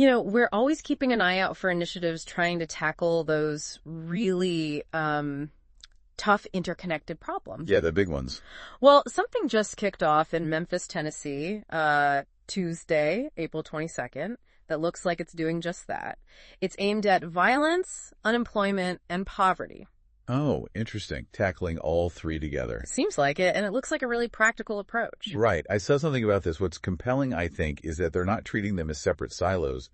We're always keeping an eye out for initiatives trying to tackle those really tough interconnected problems. Yeah, the big ones. Well, something just kicked off in Memphis, Tennessee, Tuesday, April 22nd, that looks like it's doing just that. It's aimed at violence, unemployment, and poverty. Oh, interesting. Tackling all three together. Seems like it, and it looks like a really practical approach. Right. I saw something about this. What's compelling, I think, is that they're not treating them as separate silos.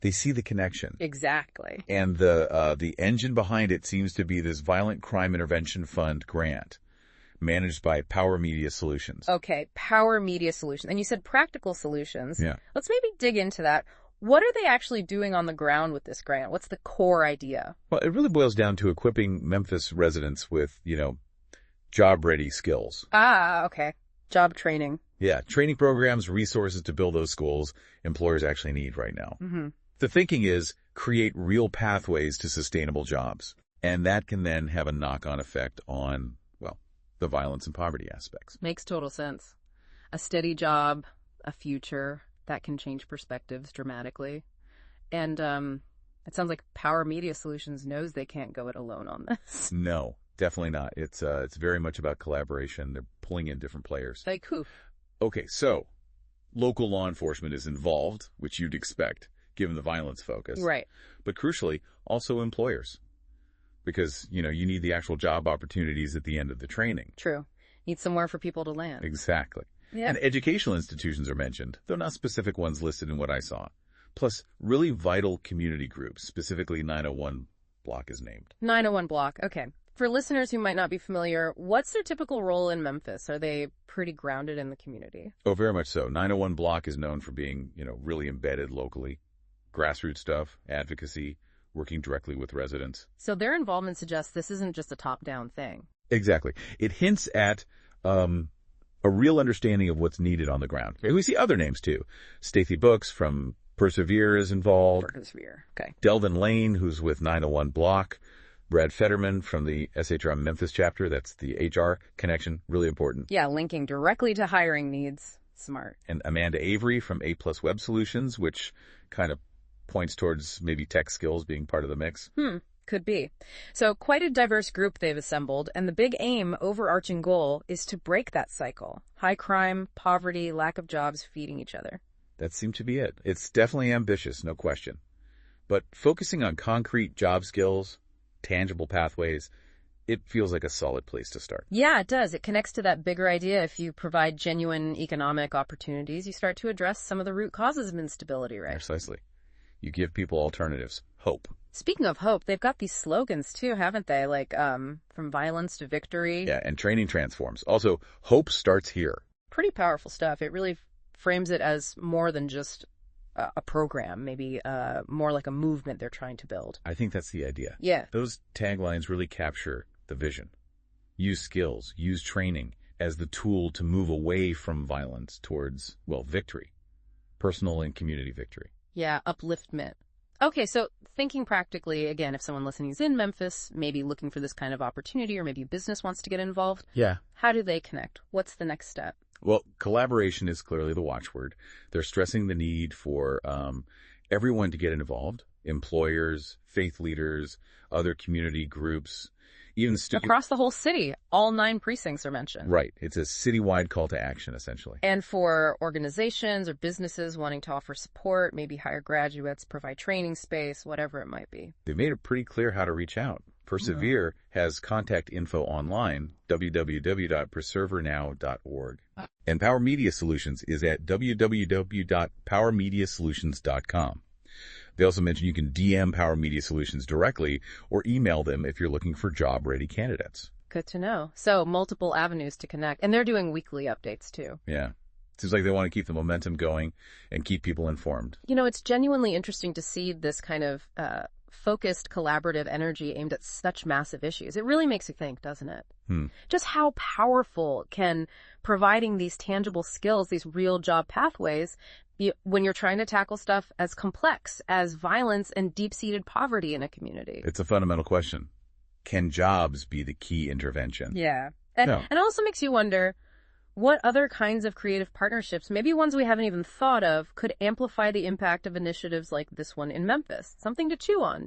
They see the connection. Exactly. And the engine behind it seems to be this Violent Crime Intervention Fund grant managed by Power Media Solutions. Okay, Power Media Solutions. And you said practical solutions. Yeah. Let's maybe dig into that. What are they actually doing on the ground with this grant? What's the core idea? Well, it really boils down to equipping Memphis residents with, job-ready skills. Ah, okay. Job training. Yeah, training programs, resources to build those skills employers actually need right now. Mm-hmm. The thinking is create real pathways to sustainable jobs. And that can then have a knock-on effect on, the violence and poverty aspects. Makes total sense. A steady job, a future, that can change perspectives dramatically. And it sounds like Power Media Solutions knows they can't go it alone on this. No, definitely not. It's very much about collaboration. They're pulling in different players. Like who? Okay, so local law enforcement is involved, which you'd expect, given the violence focus. Right. But crucially, also employers. Because, you need the actual job opportunities at the end of the training. True. Need somewhere for people to land. Exactly. Yeah. And educational institutions are mentioned, though not specific ones listed in what I saw. Plus, really vital community groups, specifically 901 Block is named. 901 Block, okay. For listeners who might not be familiar, what's their typical role in Memphis? Are they pretty grounded in the community? Oh, very much so. 901 Block is known for being, really embedded locally. Grassroots stuff, advocacy, working directly with residents. So their involvement suggests this isn't just a top-down thing. Exactly. It hints at a real understanding of what's needed on the ground. We see other names, too. Stacey Books from Persevere is involved. Persevere, okay. Delvin Lane, who's with 901 Block. Brad Fetterman from the SHRM Memphis chapter. That's the HR connection. Really important. Yeah, linking directly to hiring needs. Smart. And Amanda Avery from A+ Web Solutions, which kind of points towards maybe tech skills being part of the mix. Could be. So quite a diverse group they've assembled, and the big aim, overarching goal, is to break that cycle. High crime, poverty, lack of jobs feeding each other. That seemed to be it. It's definitely ambitious, no question. But focusing on concrete job skills, tangible pathways, it feels like a solid place to start. Yeah, it does. It connects to that bigger idea. If you provide genuine economic opportunities, you start to address some of the root causes of instability, right? Precisely. You give people alternatives. Hope. Speaking of hope, they've got these slogans too, haven't they? Like, from violence to victory. Yeah, and training transforms. Also, hope starts here. Pretty powerful stuff. It really frames it as more than just a program, maybe more like a movement they're trying to build. I think that's the idea. Yeah. Those taglines really capture the vision. Use skills, use training as the tool to move away from violence towards, victory. Personal and community victory. Yeah, upliftment. Okay, so thinking practically, again, if someone listening is in Memphis, maybe looking for this kind of opportunity, or maybe a business wants to get involved. Yeah. How do they connect? What's the next step? Well, collaboration is clearly the watchword. They're stressing the need for everyone to get involved. Employers, faith leaders, other community groups, even across the whole city. All 9 precincts are mentioned. Right. It's a citywide call to action, essentially. And for organizations or businesses wanting to offer support, maybe hire graduates, provide training space, whatever it might be. They've made it pretty clear how to reach out. Persevere has contact info online, www.perseverenow.org. And Power Media Solutions is at www.powermediasolutions.com. They also mention you can DM Power Media Solutions directly or email them if you're looking for job-ready candidates. Good to know. So multiple avenues to connect. And they're doing weekly updates, too. Yeah. Seems like they want to keep the momentum going and keep people informed. It's genuinely interesting to see this kind of focused, collaborative energy aimed at such massive issues. It really makes you think, doesn't it? Just how powerful can providing these tangible skills, these real job pathways, when you're trying to tackle stuff as complex as violence and deep-seated poverty in a community? It's a fundamental question. Can jobs be the key intervention? Yeah. And it also makes you wonder, what other kinds of creative partnerships, maybe ones we haven't even thought of, could amplify the impact of initiatives like this one in Memphis? Something to chew on.